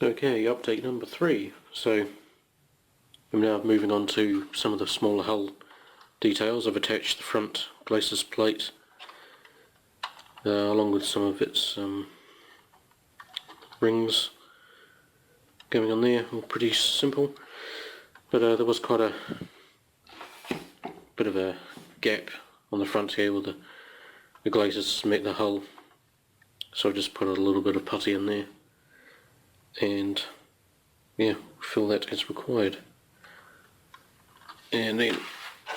Okay, update number 3. So I'm now moving on to some of the smaller hull details. I've attached the front glacis plate along with some of its rings going on there. Pretty simple, but there was quite a bit of a gap on the front here where the glacis met the hull, so I just put a little bit of putty in there and yeah, fill that as required. And then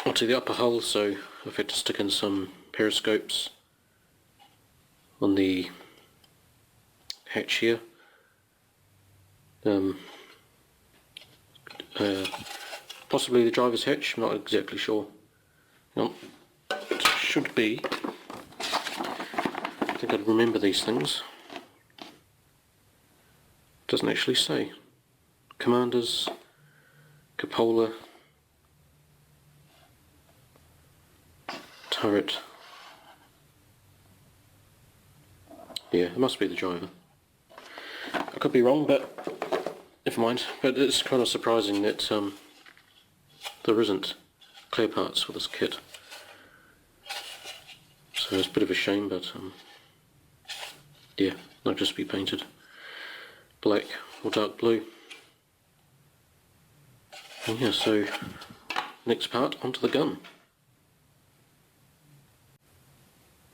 onto the upper hull, so I've had to stick in some periscopes on the hatch here. Possibly the driver's hatch, I'm not exactly sure. Well, it should be. I think I'd remember these things. Doesn't actually say. Commanders, cupola, turret. Yeah, it must be the driver. I could be wrong, but never mind. But it's kind of surprising that there isn't clear parts for this kit. So it's a bit of a shame, but yeah, they'll just be painted black or dark blue. And yeah, so next part, onto the gun.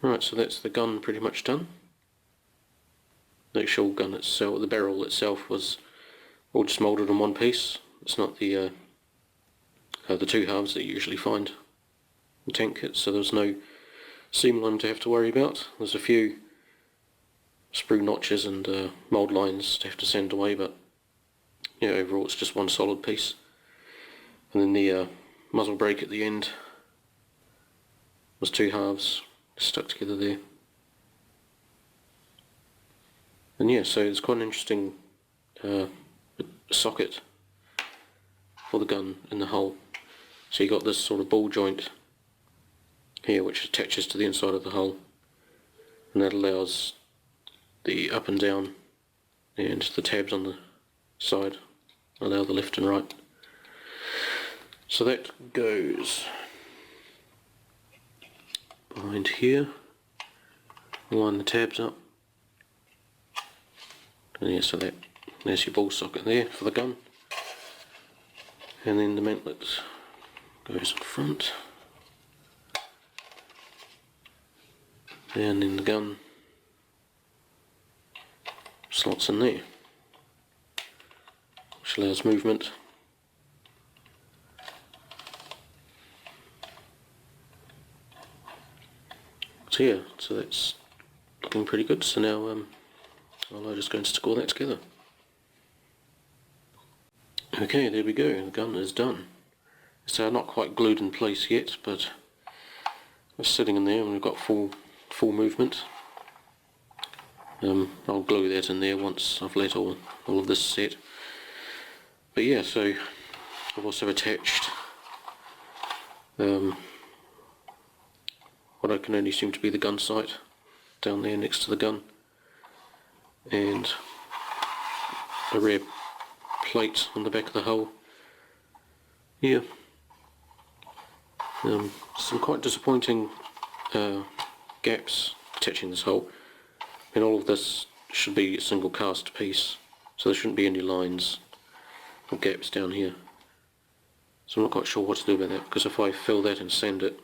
Right, so that's the gun pretty much done. The actual gun itself, the barrel itself, was all just moulded in one piece. It's not the two halves that you usually find in tank kits, so there's no seam line to have to worry about. There's a few sprue notches and mould lines to have to sand away, but yeah, overall it's just one solid piece. And then the muzzle brake at the end was two halves stuck together there. And yeah, so it's quite an interesting socket for the gun in the hull. So you got this sort of ball joint here which attaches to the inside of the hull, and that allows the up and down and the tabs on the side allow the left and right. So that goes behind here, line the tabs up, and yeah, so there's your ball socket there for the gun, and then the mantlet goes in front, and then the gun slots in there, which allows movement. So yeah, so that's looking pretty good. So now I'll just go and stick all that together. Okay, there we go, the gun is done. So not quite glued in place yet, but it's sitting in there and we've got full movement. I'll glue that in there once I've let all of this set. But yeah, so I've also attached what I can only assume to be the gun sight down there next to the gun, and a rear plate on the back of the hull here. Some quite disappointing gaps attaching this hull, and all of this should be a single cast piece, so there shouldn't be any lines or gaps down here. So I'm not quite sure what to do about that, because if I fill that and sand it,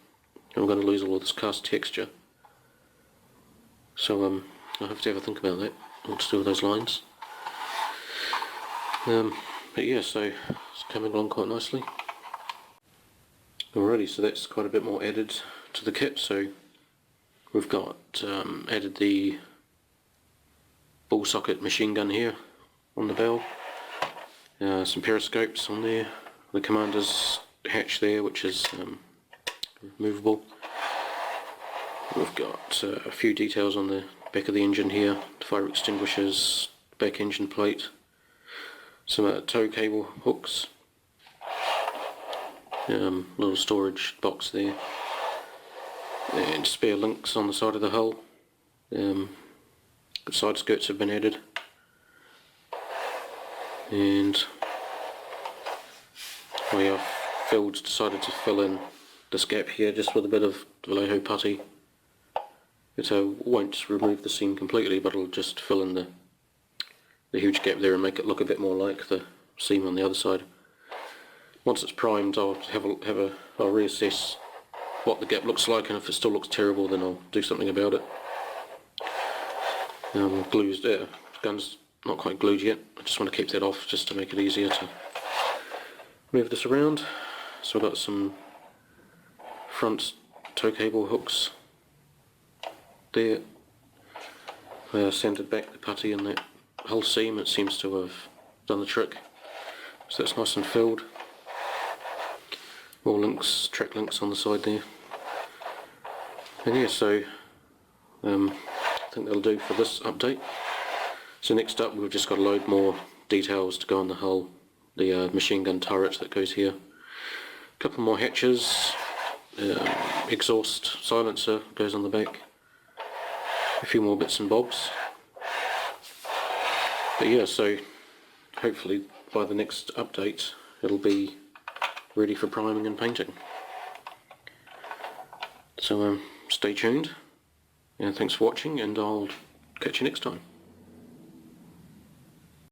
I'm going to lose all of this cast texture. So I'll have to have a think about that, what to do with those lines. But yeah, so it's coming along quite nicely. Alrighty, so that's quite a bit more added to the kit. So we've got added the ball socket machine gun here on the barrel, some periscopes on there, the commander's hatch there, which is removable. We've got a few details on the back of the engine here, fire extinguishers, back engine plate, some tow cable hooks, little storage box there, and spare links on the side of the hull. The side skirts have been added. And decided to fill in this gap here just with a bit of Vallejo putty. It won't remove the seam completely, but it'll just fill in the huge gap there and make it look a bit more like the seam on the other side. Once it's primed, I'll reassess what the gap looks like, and if it still looks terrible, then I'll do something about it. Gun's not quite glued yet. I just want to keep that off just to make it easier to move this around. So I've got some front tow cable hooks there. Sanded back the putty in that whole seam. It seems to have done the trick. So that's nice and filled. More links, track links on the side there. And yeah, so I think that'll do for this update. So next up, we've just got a load more details to go on the hull. The machine gun turret that goes here. A couple more hatches. Exhaust silencer goes on the back. A few more bits and bobs. But yeah, so hopefully by the next update it'll be ready for priming and painting. So stay tuned, and thanks for watching, and I'll catch you next time.